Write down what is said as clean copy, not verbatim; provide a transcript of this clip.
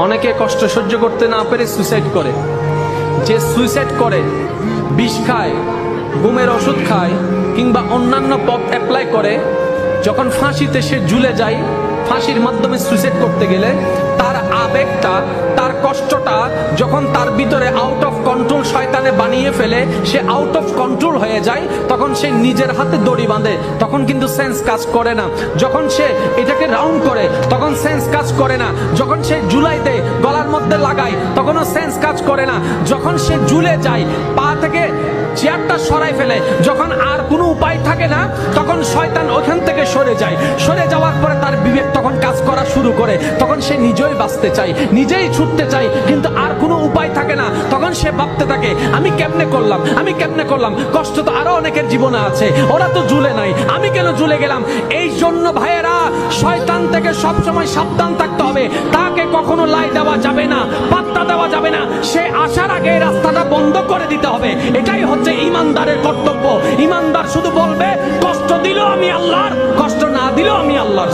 অনেকে কষ্ট সহ্য করতে না পেরে সুইসাইড করে। যে সুইসাইড করে, বিষ খায়, ঘুমের ওষুধ খায়, কিংবা অন্যান্য পথ অ্যাপ্লাই করে, যখন ফাঁসিতে সে ঝুলে যায়, ফাঁসির মাধ্যমে সুইসাইড করতে গেলে তার আবেগটা, তার কষ্টটা যখন তার ভিতরে আউট অফ কন্ট্রোল শয়তানে বানিয়ে ফেলে, সে আউট অফ কন্ট্রোল হয়ে যায়, তখন সে নিজের হাতে দড়ি বাঁধে, তখন কিন্তু সেন্স কাজ করে না। যখন সে এটাকে রাউন্ড করে তখন সেন্স কাজ করে না। যখন সে ঝুলাই দেয়, গলার মধ্যে লাগায়, তখনও সেন্স কাজ করে না। যখন সে ঝুলে যায়, পা থেকে চেয়ারটা সরাই ফেলে, যখন আর কোনো উপায় থাকে না, তখন শয়তান ওখান থেকে সরে যায়। সরে যাওয়ার পরে তার বিবেক তখন কাজ করা শুরু করে, তখন সে নিজেই বাঁচতে চায়, নিজেই ছুটতে চায়, কিন্তু আর কোনো উপায় থাকে না। তখন সে ভাবতে থাকে, আমি কেমনে করলাম, আমি কেমনে করলাম, কষ্ট তো আরো অনেকের জীবনে আছে, ওরা তো ঝুলে নাই, আমি কেন ঝুলে গেলাম। এই জন্য ভাইয়েরা, শয়তান থেকে সবসময় সাবধান থাকতে হবে। তাকে কখনো লাই দেওয়া যাবে না, পাত্তা দেওয়া যাবে না। সে আসার আগে রাস্তাটা বন্ধ করে দিতে হবে। এটাই হচ্ছে ইমানদারের কর্তব্য। ইমানদার শুধু বলবে, কষ্ট দিলেও আমি আল্লাহর, কষ্ট না দিলেও আমি আল্লাহর।